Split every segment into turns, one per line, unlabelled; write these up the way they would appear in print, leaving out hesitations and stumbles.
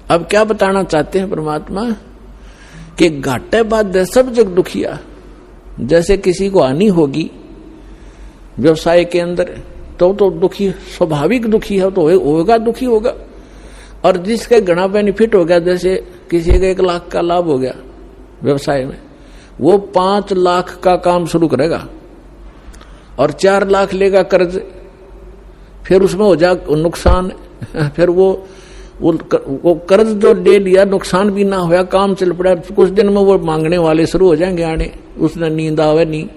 अब क्या बताना चाहते हैं परमात्मा कि घाटे बाद सब जग दुखिया। जैसे किसी को हानि होगी व्यवसाय के अंदर तो दुखी, स्वाभाविक दुखी है, तो होगा, दुखी होगा। और जिसके घना बेनिफिट हो गया, जैसे किसी का 1 लाख का लाभ हो गया व्यवसाय में, वो 5 लाख का काम शुरू करेगा और 4 लाख लेगा कर्ज, फिर उसमें हो जा नुकसान। फिर वो कर्ज जो ले लिया, नुकसान भी ना होया, काम चल पड़ा, कुछ दिन में वो मांगने वाले शुरू हो जाएंगे आने, उसने नींद आवे नहीं,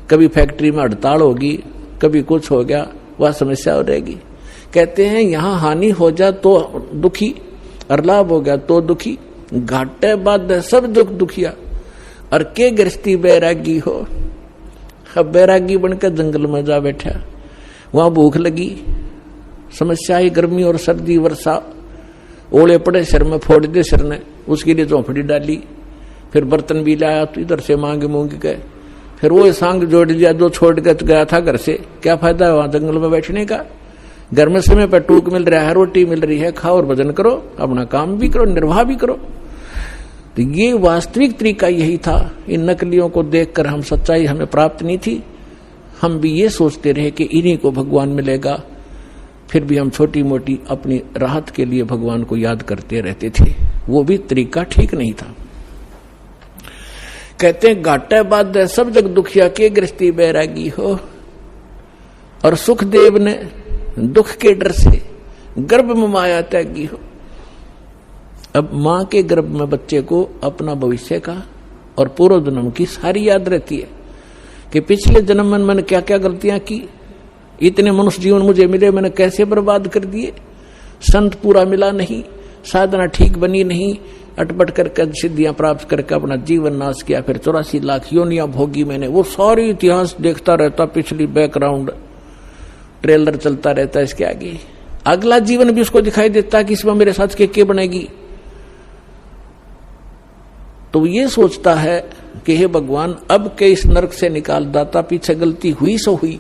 कभी फैक्ट्री में हड़ताल होगी, कभी कुछ हो गया, वह समस्या हो रहेगी। कहते हैं यहाँ हानि हो जा तो दुखी और लाभ हो गया तो दुखी। घाटे बाद सब दुख दुखिया और के गृहस्थी बैरागी हो। अब बैरागी बनकर जंगल में जा बैठा, वहां भूख लगी, समस्या ही गर्मी और सर्दी, वर्षा, ओले पड़े सिर में, फोड़ दे सिर ने, उसके लिए झोंपड़ी डाली, फिर बर्तन भी लाया तो इधर से मांग गए, फिर वो सांग जोड़ दिया जो छोड़ कर गया था घर से। क्या फायदा है वहां जंगल में बैठने का? घर में समय पर टूक मिल रहा है, रोटी मिल रही है, खाओ और भजन करो, अपना काम भी करो, निर्वाह भी करो। तो ये वास्तविक तरीका यही था। इन नकलियों को देखकर हम सच्चाई हमें प्राप्त नहीं थी, हम भी ये सोचते रहे कि इन्हीं को भगवान मिलेगा, फिर भी हम छोटी मोटी अपनी राहत के लिए भगवान को याद करते रहते थे। वो भी तरीका ठीक नहीं था। कहते हैं घाटे बाद सब जग दुखिया के गृहस्थी बैरागी हो। और सुखदेव ने दुख के डर से गर्भ में माया त्यागी हो। अब मां के गर्भ में बच्चे को अपना भविष्य का और पूर्व जन्म की सारी याद रहती है कि पिछले जन्म में मैंने क्या क्या गलतियां की, इतने मनुष्य जीवन मुझे मिले, मैंने कैसे बर्बाद कर दिए, संत पूरा मिला नहीं, साधना ठीक बनी नहीं, अटपट करके सिद्धियां प्राप्त करके अपना जीवन नाश किया, फिर 84 लाख योनियां भोगी मैंने। वो सारी इतिहास देखता रहता, पिछली बैकग्राउंड ट्रेलर चलता रहता है इसके आगे। अगला जीवन भी उसको दिखाई देता कि इसमें मेरे साथ क्या बनेगी। तो ये सोचता है कि हे भगवान, अब के इस नरक से निकाल दाता, पीछे गलती हुई सो हुई,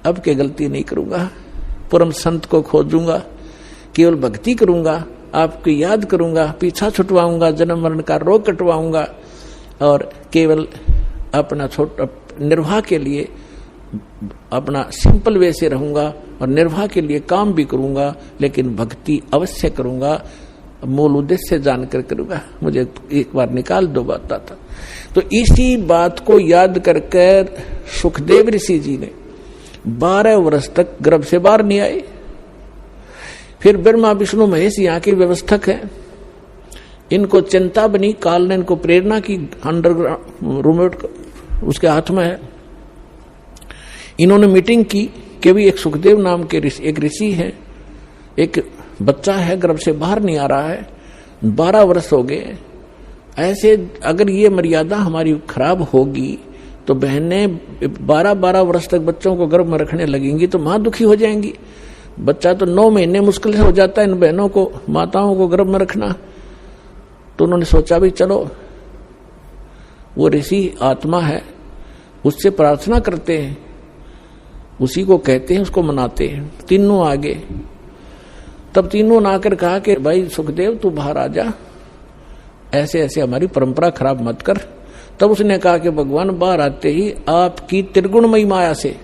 अब के गलती नहीं करूंगा, परम संत को खोजूंगा, केवल भक्ति करूंगा, आपकी याद करूंगा, पीछा छुटवाऊंगा, जन्म मरण का रोग कटवाऊंगा और केवल अपना छोटा निर्वाह के लिए अपना सिंपल वे से रहूंगा और निर्वाह के लिए काम भी करूंगा, लेकिन भक्ति अवश्य करूंगा, मूल उद्देश्य जानकर करूंगा, मुझे एक बार निकाल दो बात था। तो इसी बात को याद करके सुखदेव ऋषि जी ने 12 वर्ष तक गर्भ से बाहर नहीं आए। फिर ब्रह्मा विष्णु महेश यहाँ के व्यवस्थक हैं, इनको चिंता बनी, काल ने इनको प्रेरणा की, अंडरग्राउंड रिमोट उसके हाथ में है। इन्होंने मीटिंग की कि भी एक सुखदेव नाम के एक ऋषि है, एक बच्चा है गर्भ से बाहर नहीं आ रहा है, 12 वर्ष हो गए, ऐसे अगर ये मर्यादा हमारी खराब होगी तो बहनें 12-12 वर्ष तक बच्चों को गर्भ में रखने लगेंगी तो मां दुखी हो जाएंगी। बच्चा तो 9 महीने मुश्किल से हो जाता है इन बहनों को, माताओं को गर्भ में रखना। तो उन्होंने सोचा भी चलो वो ऋषि आत्मा है, उससे प्रार्थना करते हैं, उसी को कहते हैं, उसको मनाते हैं। तीनों आगे, तब तीनों ने आकर कहा कि भाई सुखदेव तू बाहर आ जा, ऐसे ऐसे हमारी परंपरा खराब मत कर। तब उसने कहा कि भगवान बाहर आते ही आपकी त्रिगुणमयी माया से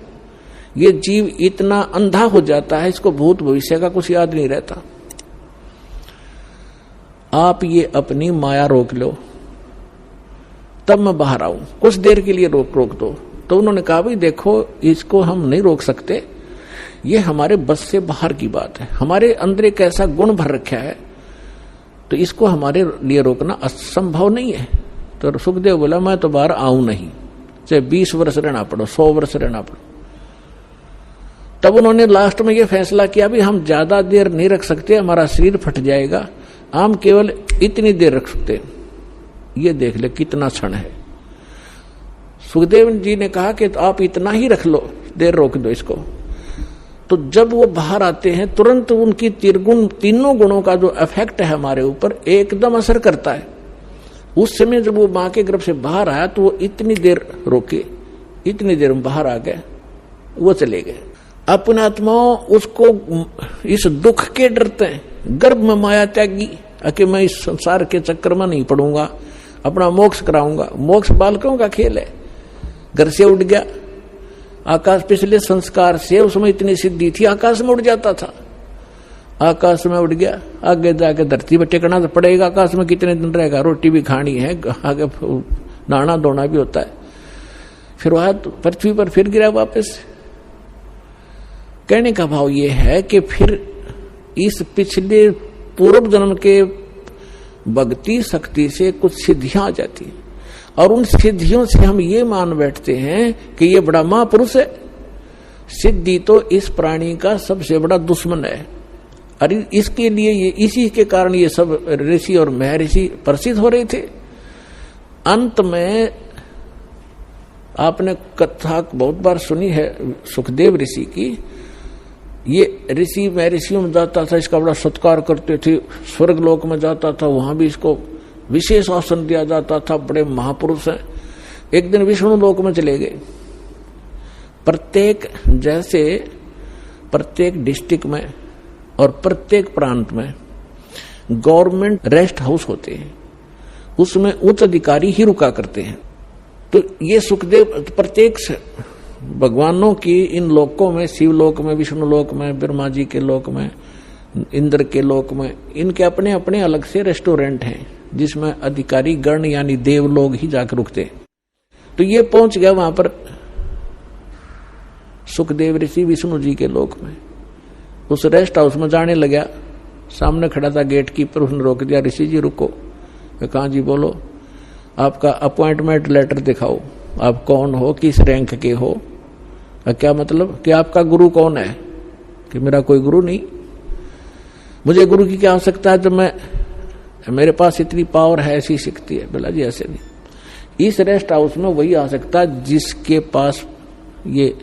ये जीव इतना अंधा हो जाता है, इसको भूत भविष्य का कुछ याद नहीं रहता, आप ये अपनी माया रोक लो, तब मैं बाहर आऊं, कुछ देर के लिए रोक दो। तो उन्होंने कहा भाई देखो इसको हम नहीं रोक सकते, ये हमारे बस से बाहर की बात है, हमारे अंदर एक ऐसा गुण भर रखा है, तो इसको हमारे लिए रोकना असंभव नहीं है। तो सुखदेव बोला मैं तो बाहर आऊं नहीं, चाहे 20 वर्ष रहना पड़ो, 100 वर्ष रहना पड़ो। तब उन्होंने लास्ट में ये फैसला किया भी हम ज्यादा देर नहीं रख सकते, हमारा शरीर फट जाएगा, हम केवल इतनी देर रख सकते। ये देख ले कितना क्षण है। सुखदेव जी ने कहा कि तो आप इतना ही रख लो, देर रोक दो इसको। तो जब वो बाहर आते हैं तुरंत उनकी तीनों गुणों का जो इफेक्ट है हमारे ऊपर एकदम असर करता है। उस समय जब वो मां के गर्भ से बाहर आया तो वो इतनी देर रोके, इतनी देर में बाहर आ गए, वो चले गए। अपने आत्माओं उसको इस दुख के डरते हैं गर्भ में माया त्यागी कि मैं इस संसार के चक्कर में नहीं पड़ूंगा, अपना मोक्ष कराऊंगा। मोक्ष बालकों का खेल है। घर से उठ गया आकाश, पिछले संस्कार से उसमें इतनी सिद्धि थी, आकाश में उड़ जाता था। आकाश में उड़ गया, आगे जाके धरती पर टेकना तो पड़ेगा। आकाश में कितने दिन रहेगा, रोटी भी खानी है, आगे नहाना धोना भी होता है। फिर वह पृथ्वी पर फिर गिरा वापस। कहने का भाव यह है कि फिर इस पिछले पूर्व जन्म के भक्ति शक्ति से कुछ सिद्धियां आ जाती हैं, और उन सिद्धियों से हम ये मान बैठते हैं कि ये बड़ा महापुरुष है। सिद्धि तो इस प्राणी का सबसे बड़ा दुश्मन है, और इसके लिए ये, इसी के कारण ये सब ऋषि और महर्षि प्रसिद्ध हो रहे थे। अंत में आपने कथा बहुत बार सुनी है सुखदेव ऋषि की। ये ऋषि महर्षियों में जाता था, इसका बड़ा सत्कार करते थे। स्वर्ग लोक में जाता था, वहां भी इसको विशेष आसन दिया जाता था। बड़े महापुरुष हैं। एक दिन विष्णु लोक में चले गए। प्रत्येक डिस्ट्रिक्ट में और प्रत्येक प्रांत में गवर्नमेंट रेस्ट हाउस होते हैं, उसमें उच्च अधिकारी ही रुका करते हैं। तो ये सुखदेव प्रत्येक भगवानों की इन लोकों में, शिवलोक में, विष्णु लोक में, ब्रह्मा जी के लोक में, इंद्र के लोक में, इनके अपने अपने अलग से रेस्टोरेंट हैं जिसमें अधिकारी गण यानी देव लोग ही जाकर रुकते। तो ये पहुंच गया वहां पर सुखदेव ऋषि विष्णु जी के लोक में। उस रेस्ट हाउस में जाने लगा, सामने खड़ा था गेट कीपर, उसने रोक दिया। ऋषि जी रुको। कहा जी बोलो, आपका अपॉइंटमेंट लेटर दिखाओ, आप कौन हो, किस रैंक के हो। क्या मतलब कि आपका गुरु कौन है? कि मेरा कोई गुरु नहीं, मुझे गुरु की क्या आवश्यकता है, तो मेरे पास इतनी पावर है, ऐसी शक्ति है। बोला जी ऐसे नहीं, इस रेस्ट हाउस में वही आ सकता है जिसके पास ये,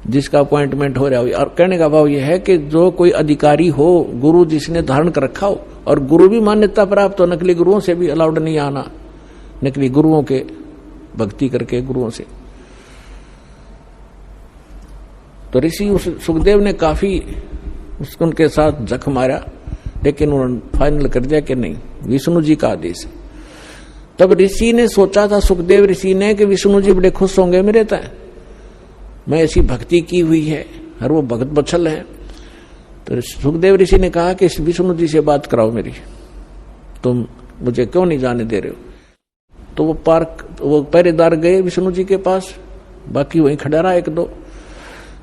जिसका अपॉइंटमेंट हो रहा हो। और कहने का भाव यह है कि जो कोई अधिकारी हो, गुरु जिसने धारण कर रखा हो, और गुरु भी मान्यता प्राप्त हो, नकली गुरुओं से भी अलाउड नहीं आना, नकली गुरुओं के भक्ति करके गुरुओं से। तो ऋषि सुखदेव ने काफी उनके साथ जख मारा, लेकिन उन्होंने फाइनल कर दिया कि नहीं, विष्णु जी का आदेश है। तब ऋषि ने सोचा था, सुखदेव ऋषि ने, कि विष्णु जी बड़े खुश होंगे मेरे तय, मैं ऐसी भक्ति की हुई है, और वो भगत बछल है। तो सुखदेव ऋषि ने कहा कि विष्णु जी से बात कराओ मेरी, तुम मुझे क्यों नहीं जाने दे रहे हो। तो वो पहरेदार गए विष्णु जी के पास, बाकी वहीं खड़ा रहा एक दो,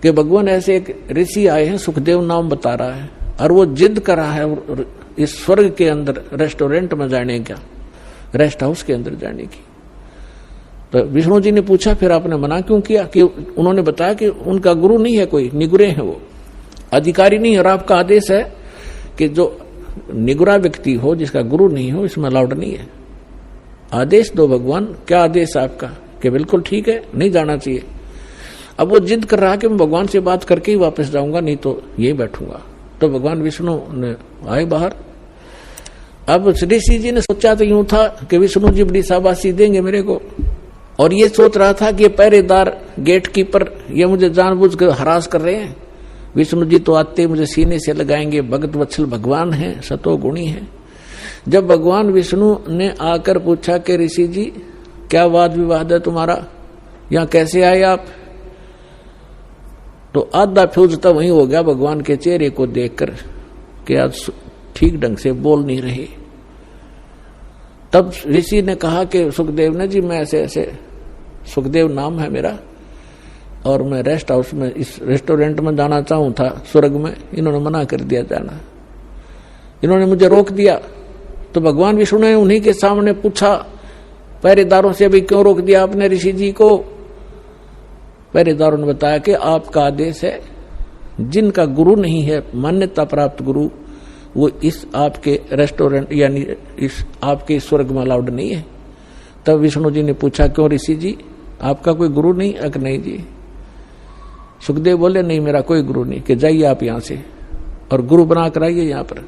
कि भगवान ऐसे एक ऋषि आए हैं, सुखदेव नाम बता रहा है, और वो जिद कर रहा है इस स्वर्ग के अंदर रेस्टोरेंट में जाने का, रेस्ट हाउस के अंदर जाने की। तो विष्णु जी ने पूछा फिर आपने मना क्यों किया? कि उन्होंने बताया कि उनका गुरु नहीं है, कोई निगुरे हैं, वो अधिकारी नहीं है, और आपका आदेश है कि जो निगुरा व्यक्ति हो, जिसका गुरु नहीं हो, इसमें अलाउड नहीं है। आदेश दो भगवान, क्या आदेश आपका? कि बिल्कुल ठीक है, नहीं जाना चाहिए। अब वो जिद कर रहा कि मैं भगवान से बात करके ही वापस जाऊंगा, नहीं तो यही बैठूंगा। तो भगवान विष्णु ने आए बाहर। अब ऋषि जी ने सोचा तो यूं था कि विष्णु जी बड़ी शाबाशी देंगे मेरे को, और ये सोच रहा था कि पहरेदार गेट कीपर ये मुझे जानबूझ कर हरास कर रहे हैं। विष्णु जी तो आते मुझे सीने से लगाएंगे, भगत वत्सल भगवान है, सतो गुणी है। जब भगवान विष्णु ने आकर पूछा कि ऋषि जी क्या वाद विवाद है तुम्हारा, यहाँ कैसे आए आप, तो आधा फ्यूज तो वही हो गया भगवान के चेहरे को देखकर कि आज ठीक ढंग से बोल नहीं रहे। तब ऋषि ने कहा कि सुखदेव ने जी, मैं ऐसे ऐसे, सुखदेव नाम है मेरा, और मैं रेस्ट हाउस में, इस रेस्टोरेंट में जाना चाहूं था स्वर्ग में, इन्होंने मना कर दिया जाना, इन्होंने मुझे रोक दिया। तो भगवान विष्णु ने उन्हीं के सामने पूछा पहरेदारों से, अभी क्यों रोक दिया आपने ऋषि जी को? पहरेदारों ने बताया कि आपका आदेश है, जिनका गुरु नहीं है, मान्यता प्राप्त गुरु, वो इस आपके रेस्टोरेंट यानी इस आपके स्वर्ग में अलाउड नहीं है। तब विष्णु जी ने पूछा क्यों ऋषि जी, आपका कोई गुरु नहीं? नहीं जी। सुखदेव बोले नहीं, मेरा कोई गुरु नहीं, कि जाइए आप यहां से और गुरु बना कर आइए यहाँ पर।